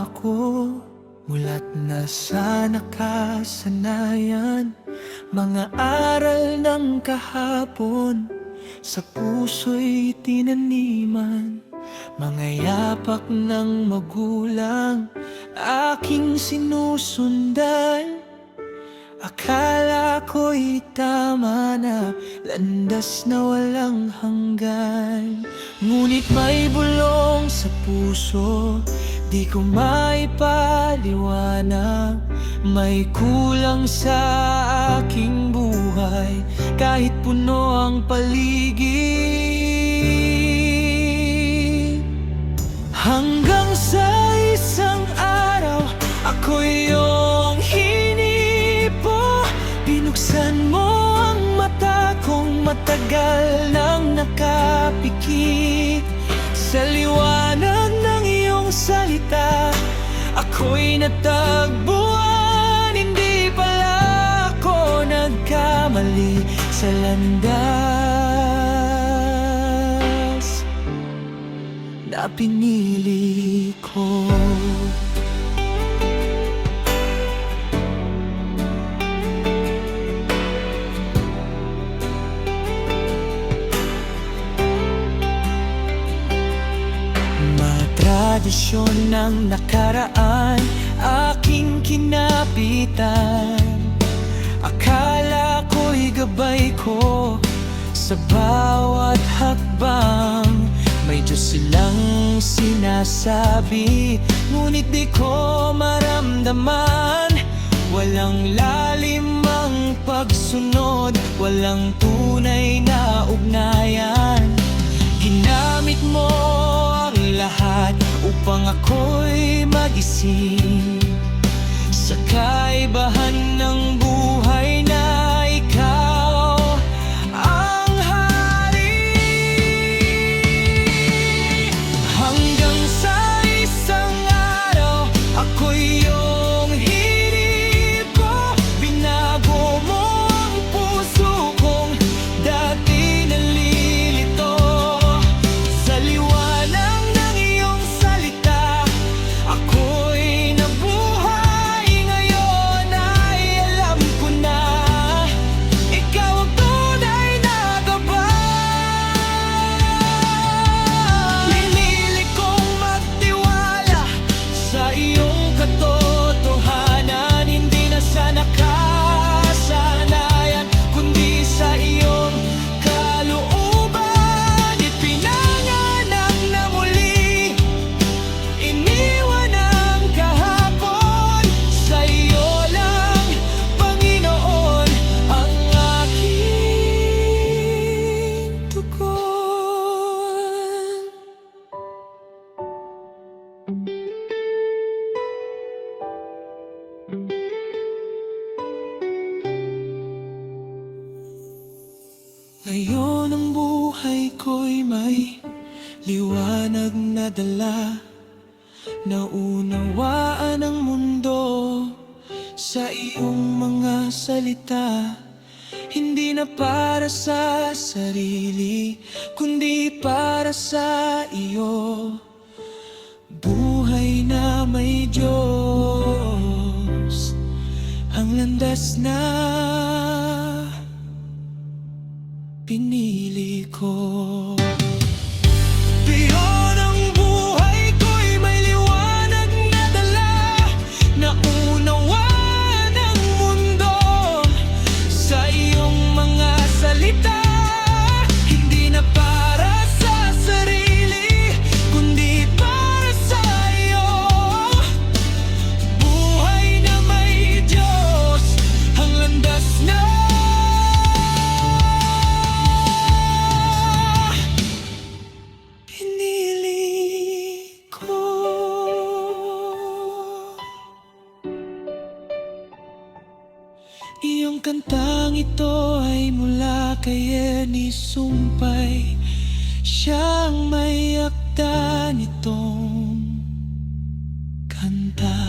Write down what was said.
ako mulat na sa nakasanayan. Mga aral ng kahapon sa puso'y tinaniman. Mga yapak ng magulang aking sinusundan. Akala ko'y tama na, landas na walang hanggan. Ngunit may bulong sa puso, di ko maipaliwanag. May kulang sa aking buhay, kahit puno ang paligid. Hanggang sa isang araw, ako'y iyong hinipo. Binuksan mo ang mata kong matagal nang nakapikit. Sa liwanag ng iyong salita, ako'y natagpuan. Hindi pala ako nagkamali sa landas na pinili ko. Tradisyon ng nakaraan, aking kinapitan. Akala ko'y gabay ko sa bawat hakbang. May Diyos silang sinasabi, ngunit di ko maramdaman. Walang lalim ang pagsunod, walang tunay na ugnayan. Ginamit mo ang lahat upang ako'y magising sa kaibahan ng buhay na ikaw ang hari. Hanggang sa isang araw, ako'y iyong hinipo. Binago mo ang puso kong dati nalilito. Sa liwanag ng iyong salita, ako'y nabuhay. Ngayon ay alam ko na, ikaw ang tunay na gabay. Pinili kong magtiwala sa iyong katotohanan. Hindi na sa nakasanayan, kundi sa iyong kalooban. Ipinanganak na muli, iniwan ang kahapon. Sa iyo lang, Panginoon, ang aking tugon. Ngayon ang buhay ko'y may liwanag na dala. Naunawaan ang mundo sa iyong mga salita. Hindi na para sa sarili, kundi para sa iyo. Buhay na may Diyos, ang landas na pinili ko. Beyond ang buhay ko'y may liwanag na dala. Naunawaan ang mundo sa iyong mga salita. Hindi na para sa sarili, kundi para sa iyo. Buhay na may Diyos, ang landas na pinili ko. Iyong kantang ito ay mula kay Ernie Sumpay. Siyang may akda nitong kanta.